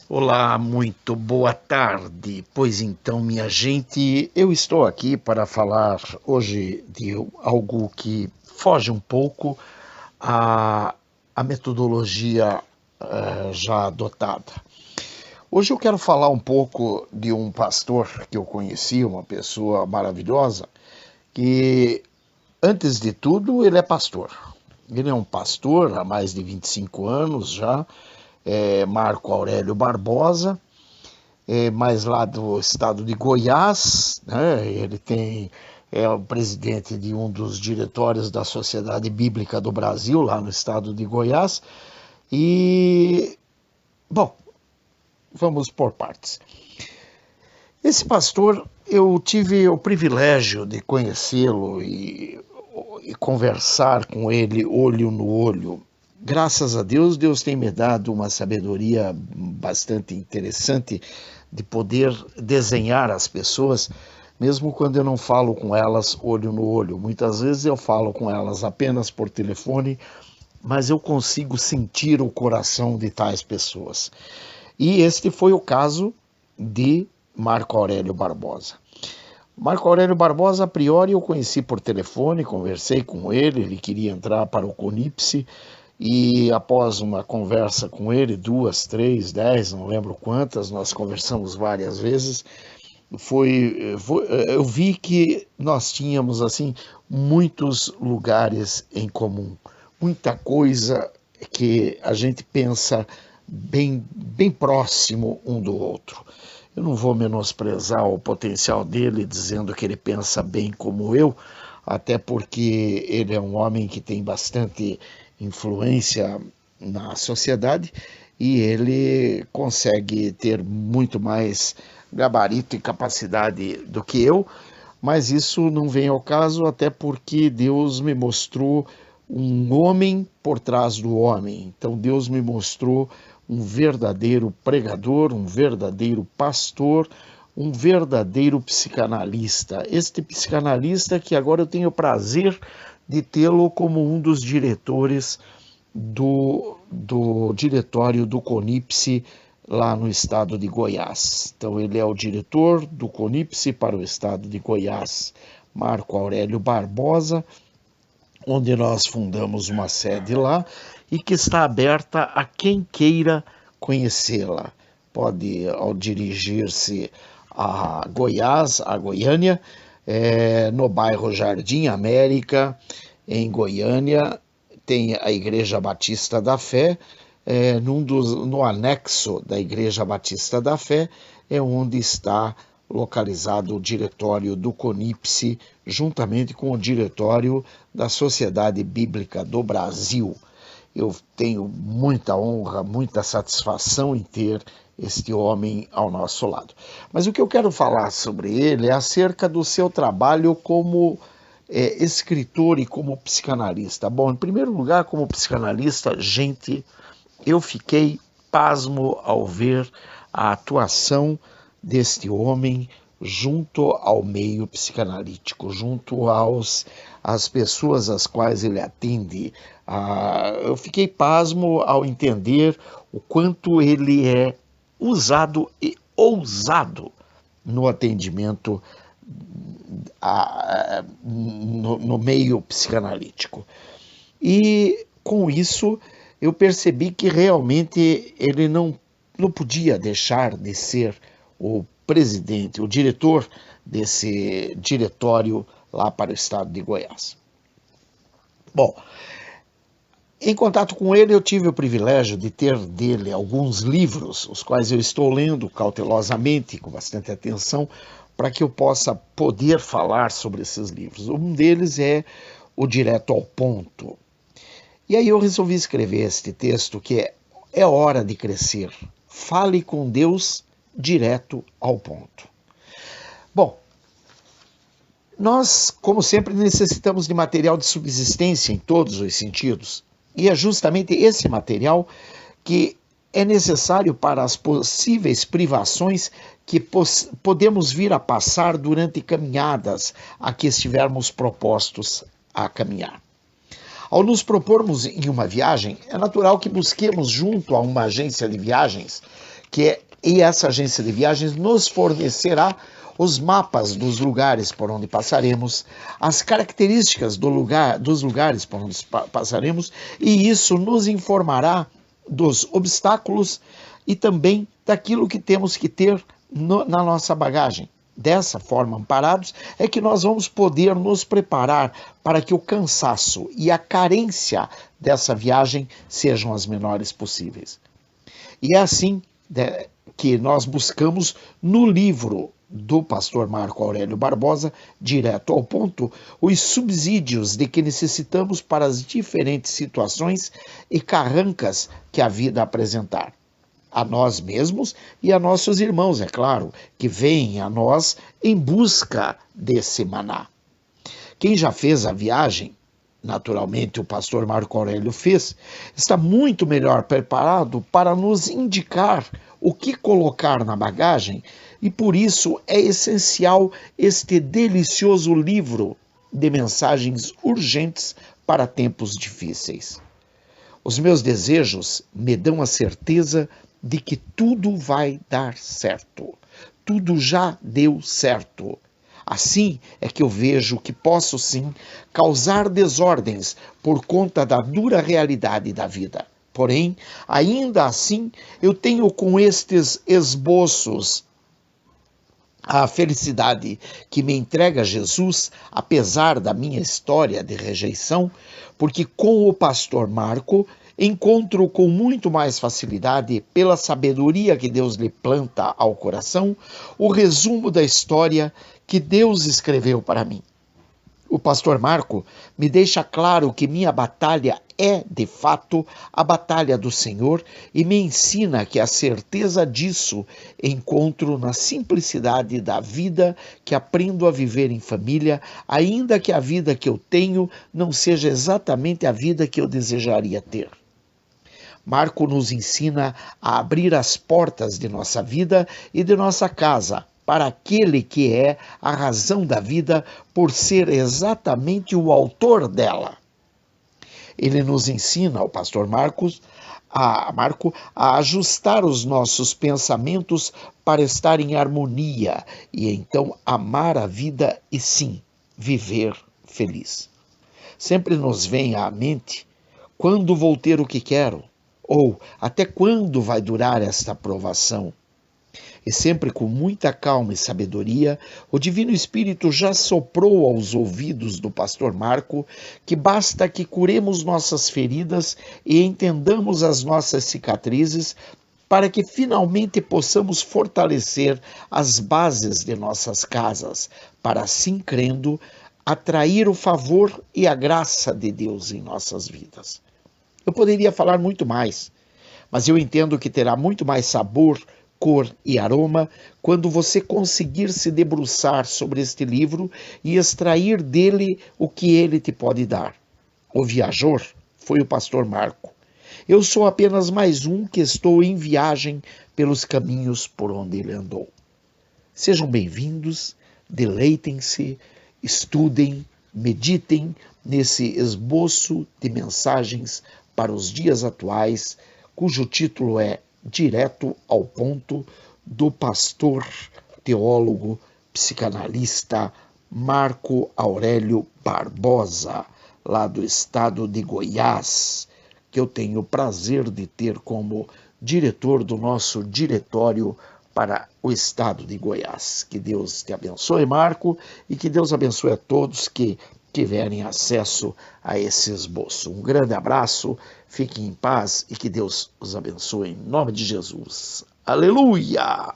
Olá, muito boa tarde. Pois então, minha gente, eu estou aqui para falar hoje de algo que foge um pouco à metodologia já adotada. Hoje eu quero falar um pouco de um pastor que eu conheci, uma pessoa maravilhosa, que, antes de tudo, ele é pastor. Ele é um pastor há mais de 25 anos já, Marco Aurélio Barbosa, mais lá do estado de Goiás, né? É o presidente de um dos diretórios da Sociedade Bíblica do Brasil, lá no estado de Goiás. E, bom, vamos por partes. Esse pastor, eu tive o privilégio de conhecê-lo e conversar com ele olho no olho. Graças a Deus, Deus tem me dado uma sabedoria bastante interessante de poder desenhar as pessoas, mesmo quando eu não falo com elas olho no olho. Muitas vezes eu falo com elas apenas por telefone, mas eu consigo sentir o coração de tais pessoas. E este foi o caso de Marco Aurélio Barbosa. Marco Aurélio Barbosa, a priori, eu conheci por telefone, conversei com ele queria entrar para o CONIPSE, e após uma conversa com ele, 2, 3, 10, não lembro quantas, nós conversamos várias vezes, eu vi que nós tínhamos assim muitos lugares em comum, muita coisa que a gente pensa bem próximo um do outro. Eu não vou menosprezar o potencial dele dizendo que ele pensa bem como eu, até porque ele é um homem que tem bastante influência na sociedade e ele consegue ter muito mais gabarito e capacidade do que eu, mas isso não vem ao caso, até porque Deus me mostrou um homem por trás do homem. Então Deus me mostrou um verdadeiro pregador, um verdadeiro pastor, um verdadeiro psicanalista. Este psicanalista que agora eu tenho o prazer de tê-lo como um dos diretores do diretório do CONIPSE lá no estado de Goiás. Então ele é o diretor do CONIPSE para o estado de Goiás, Marco Aurélio Barbosa, onde nós fundamos uma sede lá e que está aberta a quem queira conhecê-la. Pode, ao dirigir-se a Goiás, a Goiânia, no bairro Jardim América, em Goiânia, tem a Igreja Batista da Fé, no anexo da Igreja Batista da Fé, é onde está localizado o diretório do CONIPSE, juntamente com o diretório da Sociedade Bíblica do Brasil. Eu tenho muita honra, muita satisfação em ter este homem ao nosso lado. Mas o que eu quero falar sobre ele é acerca do seu trabalho como escritor e como psicanalista. Bom, em primeiro lugar, como psicanalista, gente, eu fiquei pasmo ao ver a atuação deste homem junto ao meio psicanalítico, junto às pessoas às quais ele atende. Eu fiquei pasmo ao entender o quanto ele é usado e ousado no atendimento no meio psicanalítico. E com isso eu percebi que realmente ele não podia deixar de ser o presidente, o diretor desse diretório lá para o estado de Goiás. Bom, em contato com ele eu tive o privilégio de ter dele alguns livros, os quais eu estou lendo cautelosamente, com bastante atenção, para que eu possa poder falar sobre esses livros. Um deles é o Direto ao Ponto. E aí eu resolvi escrever este texto que é hora de crescer. Fale com Deus direto ao ponto. Bom, nós, como sempre, necessitamos de material de subsistência em todos os sentidos. E é justamente esse material que é necessário para as possíveis privações que podemos vir a passar durante caminhadas a que estivermos propostos a caminhar. Ao nos propormos em uma viagem, é natural que busquemos junto a uma agência de viagens e essa agência de viagens nos fornecerá os mapas dos lugares por onde passaremos, as características dos lugares por onde passaremos, e isso nos informará dos obstáculos e também daquilo que temos que ter na nossa bagagem. Dessa forma, amparados, é que nós vamos poder nos preparar para que o cansaço e a carência dessa viagem sejam as menores possíveis. E é assim que nós buscamos no livro do pastor Marco Aurélio Barbosa, direto ao ponto, os subsídios de que necessitamos para as diferentes situações e carrancas que a vida apresentar. A nós mesmos e a nossos irmãos, é claro, que vêm a nós em busca desse maná. Quem já fez a viagem, naturalmente o pastor Marco Aurélio fez, está muito melhor preparado para nos indicar o que colocar na bagagem, e por isso é essencial este delicioso livro de mensagens urgentes para tempos difíceis. Os meus desejos me dão a certeza de que tudo vai dar certo. Tudo já deu certo. Assim é que eu vejo que posso sim causar desordens por conta da dura realidade da vida. Porém, ainda assim, eu tenho com estes esboços a felicidade que me entrega Jesus, apesar da minha história de rejeição, porque com o pastor Marco encontro com muito mais facilidade, pela sabedoria que Deus lhe planta ao coração, o resumo da história que Deus escreveu para mim. O pastor Marco me deixa claro que minha batalha é, de fato, a batalha do Senhor e me ensina que a certeza disso encontro na simplicidade da vida que aprendo a viver em família, ainda que a vida que eu tenho não seja exatamente a vida que eu desejaria ter. Marco nos ensina a abrir as portas de nossa vida e de nossa casa para aquele que é a razão da vida por ser exatamente o autor dela. Ele nos ensina, o pastor Marco, a ajustar os nossos pensamentos para estar em harmonia e então amar a vida e sim, viver feliz. Sempre nos vem à mente, quando vou ter o que quero? Ou até quando vai durar esta provação? E sempre com muita calma e sabedoria, o Divino Espírito já soprou aos ouvidos do pastor Marco que basta que curemos nossas feridas e entendamos as nossas cicatrizes para que finalmente possamos fortalecer as bases de nossas casas, para assim crendo, atrair o favor e a graça de Deus em nossas vidas. Eu poderia falar muito mais, mas eu entendo que terá muito mais sabor, cor e aroma quando você conseguir se debruçar sobre este livro e extrair dele o que ele te pode dar. O viajor foi o pastor Marco. Eu sou apenas mais um que estou em viagem pelos caminhos por onde ele andou. Sejam bem-vindos, deleitem-se, estudem, meditem nesse esboço de mensagens para os dias atuais, cujo título é Direto ao Ponto, do pastor, teólogo, psicanalista Marco Aurélio Barbosa, lá do estado de Goiás, que eu tenho o prazer de ter como diretor do nosso diretório para o estado de Goiás. Que Deus te abençoe, Marco, e que Deus abençoe a todos que tiverem acesso a esse esboço. Um grande abraço, fiquem em paz e que Deus os abençoe em nome de Jesus. Aleluia!